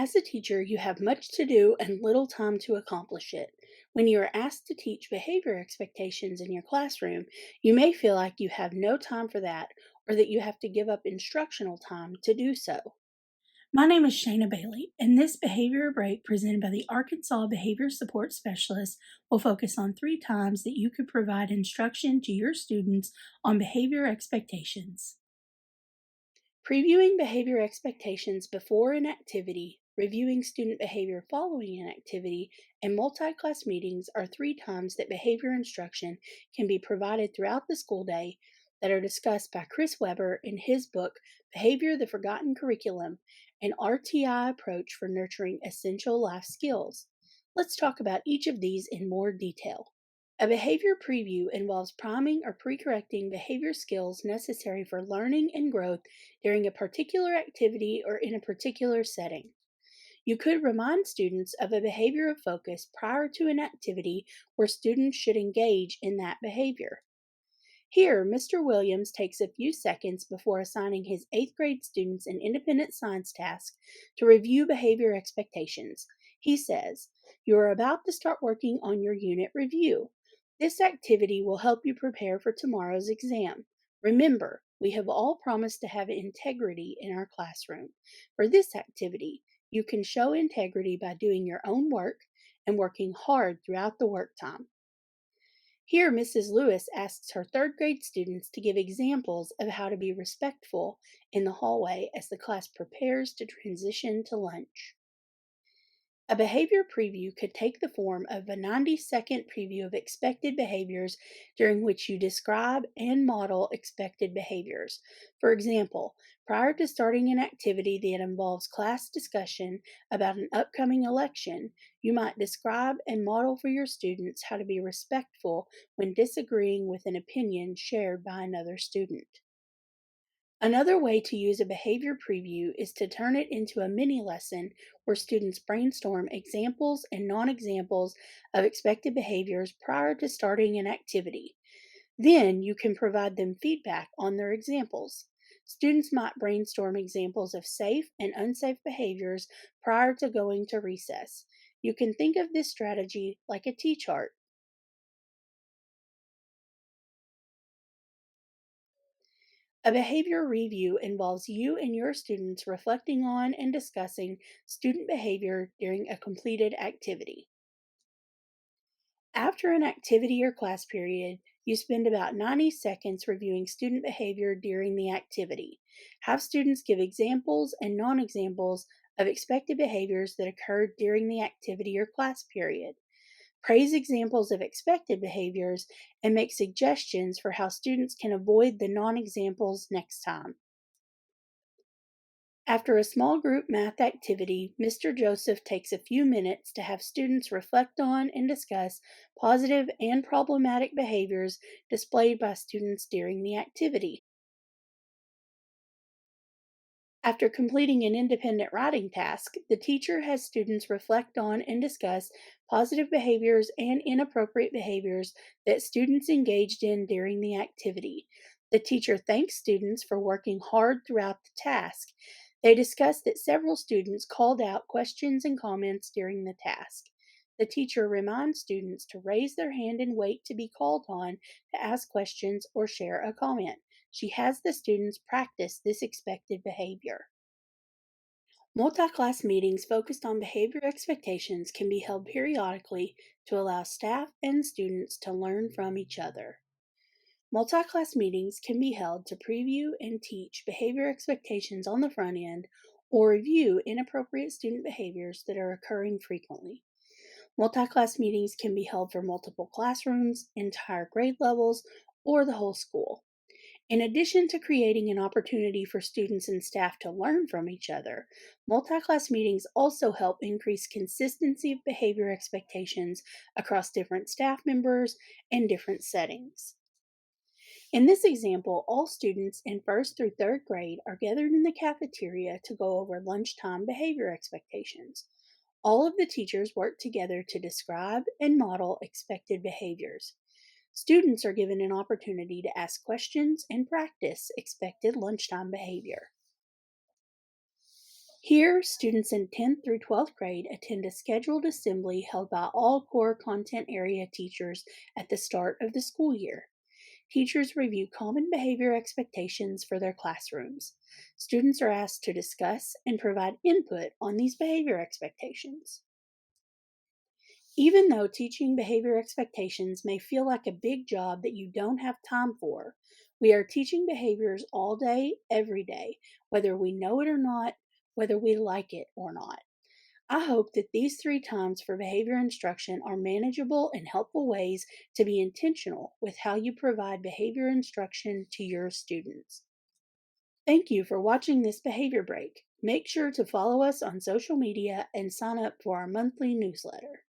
As a teacher, you have much to do and little time to accomplish it. When you are asked to teach behavior expectations in your classroom, you may feel like you have no time for that or that you have to give up instructional time to do so. My name is Shayna Bailey, and this Behavior Break presented by the Arkansas Behavior Support Specialist will focus on 3 times that you could provide instruction to your students on behavior expectations. Previewing behavior expectations before an activity, reviewing student behavior following an activity, and multi-class meetings are 3 times that behavior instruction can be provided throughout the school day that are discussed by Chris Weber in his book Behavior: The Forgotten Curriculum, an RTI approach for nurturing essential life skills. Let's talk about each of these in more detail. A behavior preview involves priming or pre-correcting behavior skills necessary for learning and growth during a particular activity or in a particular setting. You could remind students of a behavior of focus prior to an activity where students should engage in that behavior. Here, Mr. Williams takes a few seconds before assigning his 8th grade students an independent science task to review behavior expectations. He says, "You are about to start working on your unit review. This activity will help you prepare for tomorrow's exam. Remember, we have all promised to have integrity in our classroom. For this activity, you can show integrity by doing your own work and working hard throughout the work time." Here, Mrs. Lewis asks her 3rd grade students to give examples of how to be respectful in the hallway as the class prepares to transition to lunch. A behavior preview could take the form of a 90-second preview of expected behaviors during which you describe and model expected behaviors. For example, prior to starting an activity that involves class discussion about an upcoming election, you might describe and model for your students how to be respectful when disagreeing with an opinion shared by another student. Another way to use a behavior preview is to turn it into a mini lesson where students brainstorm examples and non examples of expected behaviors prior to starting an activity. Then you can provide them feedback on their examples. Students might brainstorm examples of safe and unsafe behaviors prior to going to recess. You can think of this strategy like a T chart. A behavior review involves you and your students reflecting on and discussing student behavior during a completed activity. After an activity or class period, you spend about 90 seconds reviewing student behavior during the activity. Have students give examples and non examples of expected behaviors that occurred during the activity or class period. Praise examples of expected behaviors and make suggestions for how students can avoid the non examples next time. After a small group math activity, Mr. Joseph takes a few minutes to have students reflect on and discuss positive and problematic behaviors displayed by students during the activity. After completing an independent writing task, the teacher has students reflect on and discuss positive behaviors and inappropriate behaviors that students engaged in during the activity. The teacher thanks students for working hard throughout the task. They discuss that several students called out questions and comments during the task. The teacher reminds students to raise their hand and wait to be called on to ask questions or share a comment. She has the students practice this expected behavior. Multi-class meetings focused on behavior expectations can be held periodically to allow staff and students to learn from each other. Multi-class meetings can be held to preview and teach behavior expectations on the front end or review inappropriate student behaviors that are occurring frequently. Multi-class meetings can be held for multiple classrooms, entire grade levels, or the whole school. In addition to creating an opportunity for students and staff to learn from each other, multi-class meetings also help increase consistency of behavior expectations across different staff members and different settings. In this example, all students in 1st through 3rd grade are gathered in the cafeteria to go over lunchtime behavior expectations. All of the teachers work together to describe and model expected behaviors. Students are given an opportunity to ask questions and practice expected lunchtime behavior. Here, students in 10th through 12th grade attend a scheduled assembly held by all core content area teachers at the start of the school year. Teachers review common behavior expectations for their classrooms. Students are asked to discuss and provide input on these behavior expectations. Even though teaching behavior expectations may feel like a big job that you don't have time for, we are teaching behaviors all day, every day, whether we know it or not, whether we like it or not. I hope that these 3 times for behavior instruction are manageable and helpful ways to be intentional with how you provide behavior instruction to your students. Thank you for watching this behavior break. Make sure to follow us on social media and sign up for our monthly newsletter.